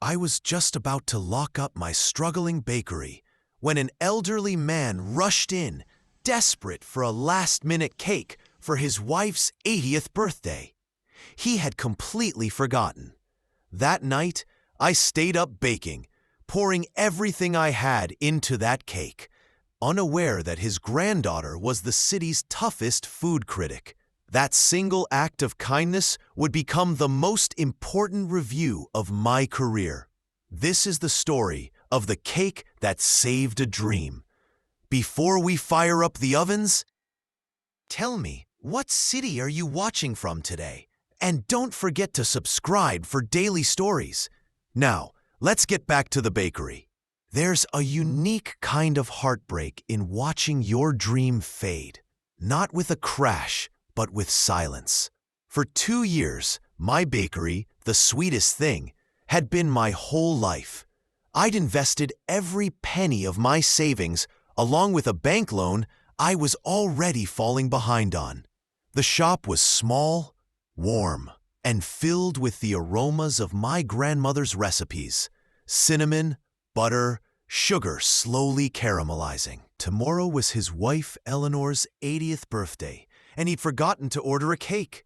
I was just about to lock up my struggling bakery when an elderly man rushed in, desperate for a last-minute cake for his wife's 80th birthday. He had completely forgotten. That night, I stayed up baking, pouring everything I had into that cake, unaware that his granddaughter was the city's toughest food critic. That single act of kindness would become the most important review of my career. This is the story of the cake that saved a dream. Before we fire up the ovens, tell me, what city are you watching from today? And don't forget to subscribe for daily stories. Now, let's get back to the bakery. There's a unique kind of heartbreak in watching your dream fade, not with a crash, but with silence. For 2 years, my bakery, The Sweetest Thing, had been my whole life. I'd invested every penny of my savings, along with a bank loan I was already falling behind on. The shop was small, warm, and filled with the aromas of my grandmother's recipes: cinnamon, butter, sugar slowly caramelizing. Tomorrow was his wife Eleanor's 80th birthday, and he'd forgotten to order a cake.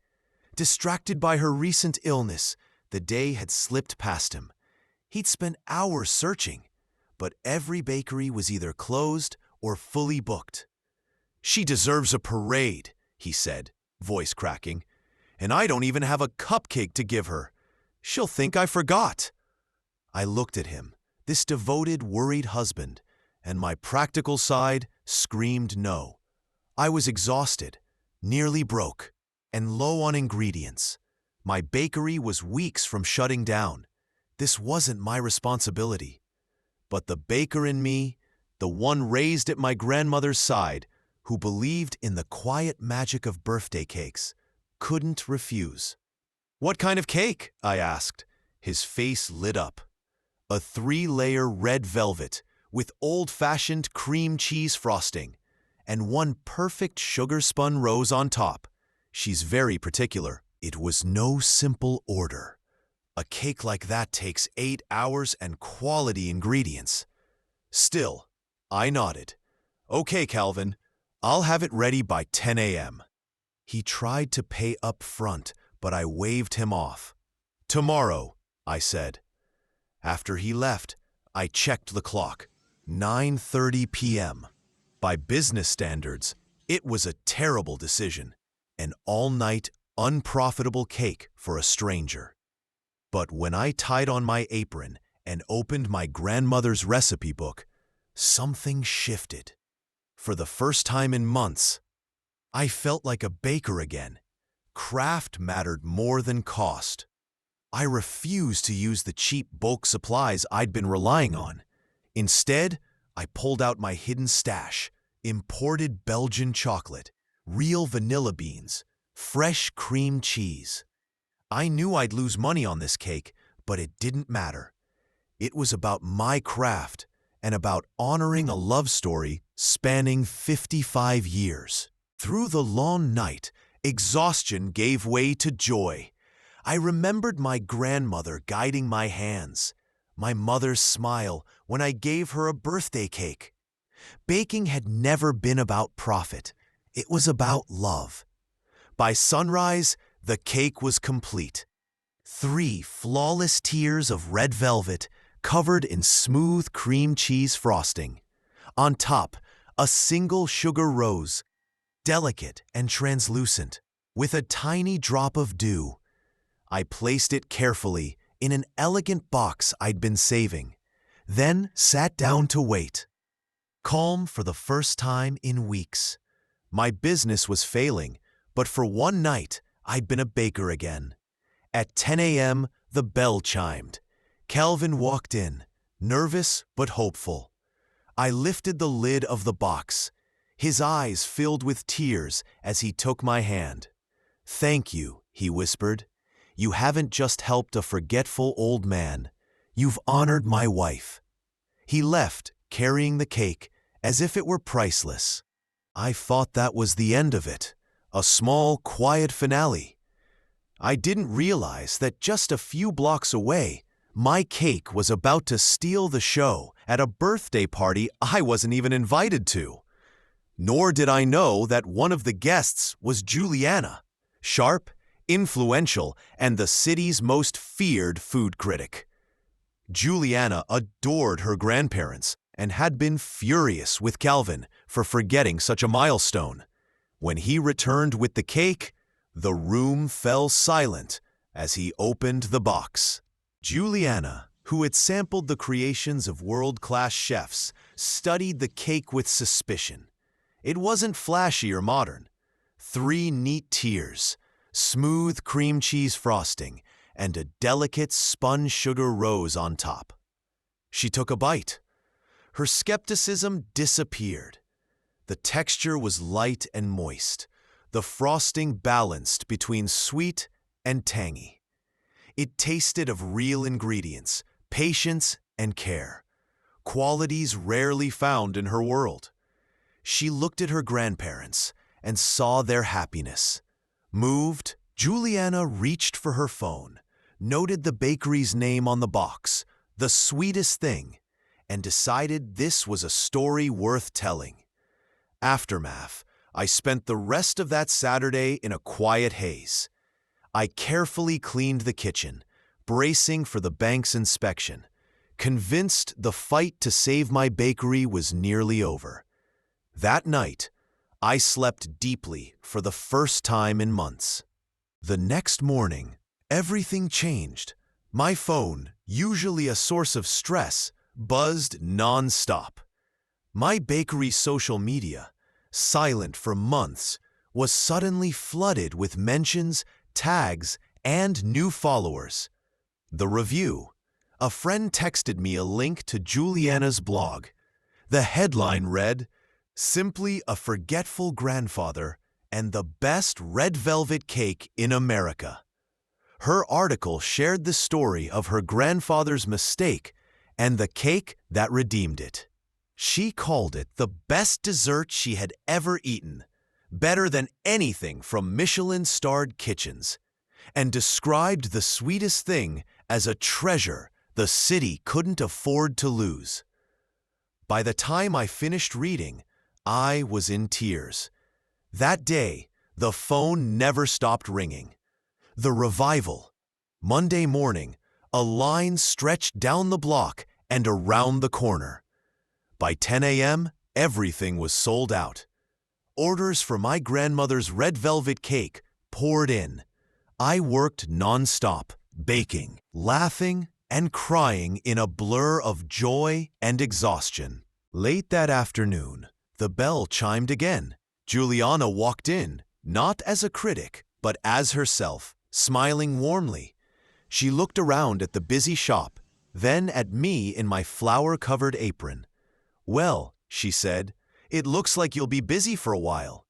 Distracted by her recent illness, the day had slipped past him. He'd spent hours searching, but every bakery was either closed or fully booked. "She deserves a parade," he said, voice cracking, "and I don't even have a cupcake to give her. She'll think I forgot." I looked at him, this devoted, worried husband, and my practical side screamed no. I was exhausted, nearly broke, and low on ingredients. My bakery was weeks from shutting down. This wasn't my responsibility. But the baker in me, the one raised at my grandmother's side, who believed in the quiet magic of birthday cakes, couldn't refuse. "What kind of cake?" I asked. His face lit up. "A 3-layer red velvet with old-fashioned cream cheese frosting, and one perfect sugar-spun rose on top. She's very particular." It was no simple order. A cake like that takes 8 hours and quality ingredients. Still, I nodded. "Okay, Calvin, I'll have it ready by 10 a.m. He tried to pay up front, but I waved him off. "Tomorrow," I said. After he left, I checked the clock. 9:30 p.m. By business standards, it was a terrible decision. An all-night, unprofitable cake for a stranger. But when I tied on my apron and opened my grandmother's recipe book, something shifted. For the first time in months, I felt like a baker again. Craft mattered more than cost. I refused to use the cheap bulk supplies I'd been relying on. Instead, I pulled out my hidden stash: imported Belgian chocolate, real vanilla beans, fresh cream cheese. I knew I'd lose money on this cake, but it didn't matter. It was about my craft and about honoring a love story spanning 55 years. Through the long night, exhaustion gave way to joy. I remembered my grandmother guiding my hands, my mother's smile when I gave her a birthday cake. Baking had never been about profit. It was about love. By sunrise, the cake was complete. 3 flawless tiers of red velvet covered in smooth cream cheese frosting. On top, a single sugar rose, delicate and translucent, with a tiny drop of dew. I placed it carefully in an elegant box I'd been saving, then sat down to wait. Calm for the first time in weeks. My business was failing, but for one night, I'd been a baker again. At 10 a.m., the bell chimed. Calvin walked in, nervous but hopeful. I lifted the lid of the box. His eyes filled with tears as he took my hand. "Thank you," he whispered. "You haven't just helped a forgetful old man. You've honored my wife." He left, carrying the cake, as if it were priceless. I thought that was the end of it, a small, quiet finale. I didn't realize that just a few blocks away, My cake was about to steal the show at a birthday party I wasn't even invited to. Nor did I know that one of the guests was Juliana, sharp, influential, and the city's most feared food critic. Juliana adored her grandparents and had been furious with Calvin for forgetting such a milestone. When he returned with the cake, the room fell silent as he opened the box. Juliana, who had sampled the creations of world-class chefs, studied the cake with suspicion. It wasn't flashy or modern. 3 neat tiers, smooth cream cheese frosting, and a delicate spun sugar rose on top. She took a bite. Her skepticism disappeared. The texture was light and moist, the frosting balanced between sweet and tangy. It tasted of real ingredients, patience, and care, qualities rarely found in her world. She looked at her grandparents and saw their happiness. Moved, Juliana reached for her phone, noted the bakery's name on the box, The Sweetest Thing, and decided this was a story worth telling. Aftermath, I spent the rest of that Saturday in a quiet haze. I carefully cleaned the kitchen, bracing for the bank's inspection, convinced the fight to save my bakery was nearly over. That night, I slept deeply for the first time in months. The next morning, everything changed. My phone, usually a source of stress, buzzed non-stop. My bakery's social media, silent for months, was suddenly flooded with mentions, tags, and new followers. The review. A friend texted me a link to Juliana's blog. The headline read, "Simply a forgetful grandfather and the best red velvet cake in America." Her article shared the story of her grandfather's mistake and the cake that redeemed it. She called it the best dessert she had ever eaten, better than anything from Michelin-starred kitchens, and described The Sweetest Thing as a treasure the city couldn't afford to lose. By the time I finished reading, I was in tears. That day, the phone never stopped ringing. The revival. Monday morning, a line stretched down the block and around the corner. By 10 a.m., everything was sold out. Orders for my grandmother's red velvet cake poured in. I worked non-stop, baking, laughing, and crying in a blur of joy and exhaustion. Late that afternoon, the bell chimed again. Juliana walked in, not as a critic, but as herself, smiling warmly. She looked around at the busy shop, then at me in my flour-covered apron. "Well," she said, "it looks like you'll be busy for a while."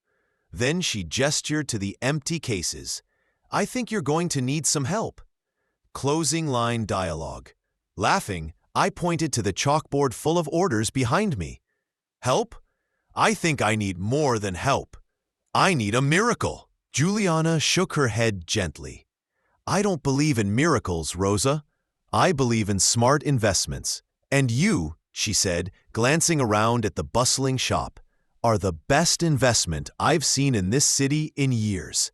Then she gestured to the empty cases. "I think you're going to need some help." Closing line dialogue. Laughing, I pointed to the chalkboard full of orders behind me. "Help? I think I need more than help. I need a miracle." Juliana shook her head gently. "I don't believe in miracles, Rosa. I believe in smart investments. And you," she said, glancing around at the bustling shop, "are the best investment I've seen in this city in years."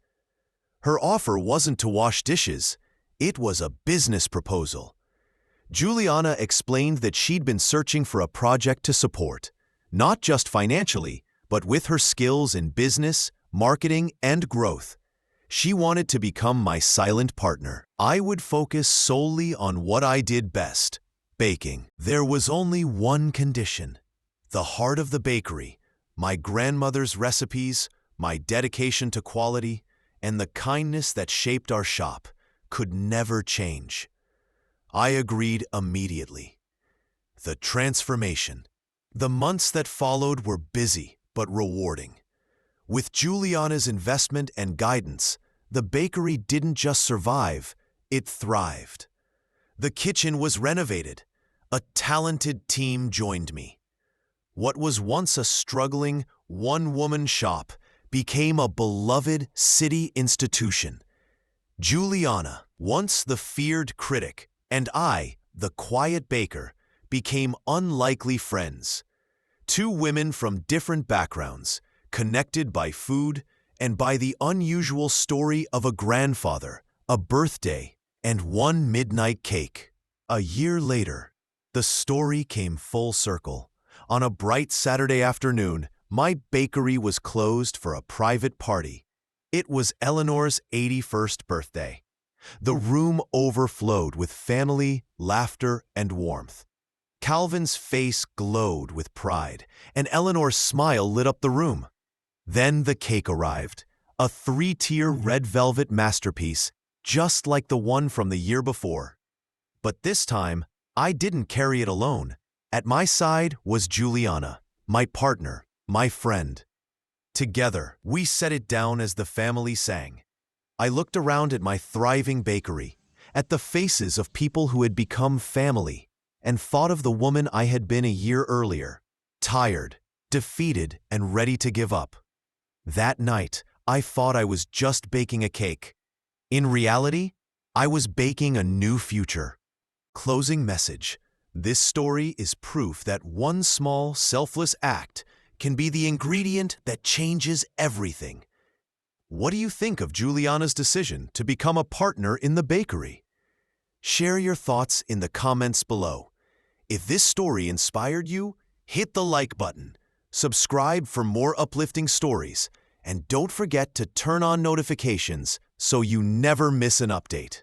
Her offer wasn't to wash dishes. It was a business proposal. Juliana explained that she'd been searching for a project to support, not just financially, but with her skills in business, marketing, and growth. She wanted to become my silent partner. I would focus solely on what I did best, baking. There was only one condition. The heart of the bakery, my grandmother's recipes, my dedication to quality, and the kindness that shaped our shop could never change. I agreed immediately. The transformation. The months that followed were busy but rewarding. With Juliana's investment and guidance, the bakery didn't just survive, it thrived. The kitchen was renovated. A talented team joined me. What was once a struggling, one-woman shop became a beloved city institution. Juliana, once the feared critic, and I, the quiet baker, became unlikely friends. Two women from different backgrounds, connected by food and by the unusual story of a grandfather, a birthday, and one midnight cake. A year later, the story came full circle. On a bright Saturday afternoon, my bakery was closed for a private party. It was Eleanor's 81st birthday. The room overflowed with family, laughter, and warmth. Calvin's face glowed with pride, and Eleanor's smile lit up the room. Then the cake arrived, a 3-tier red velvet masterpiece, just like the one from the year before. But this time, I didn't carry it alone. At my side was Juliana, my partner, my friend. Together, we set it down as the family sang. I looked around at my thriving bakery, at the faces of people who had become family, and thought of the woman I had been a year earlier, tired, defeated, and ready to give up. That night, I thought I was just baking a cake. In reality, I was baking a new future. Closing message. This story is proof that one small, selfless act can be the ingredient that changes everything. What do you think of Juliana's decision to become a partner in the bakery? Share your thoughts in the comments below. If this story inspired you, hit the like button, subscribe for more uplifting stories, and don't forget to turn on notifications so you never miss an update.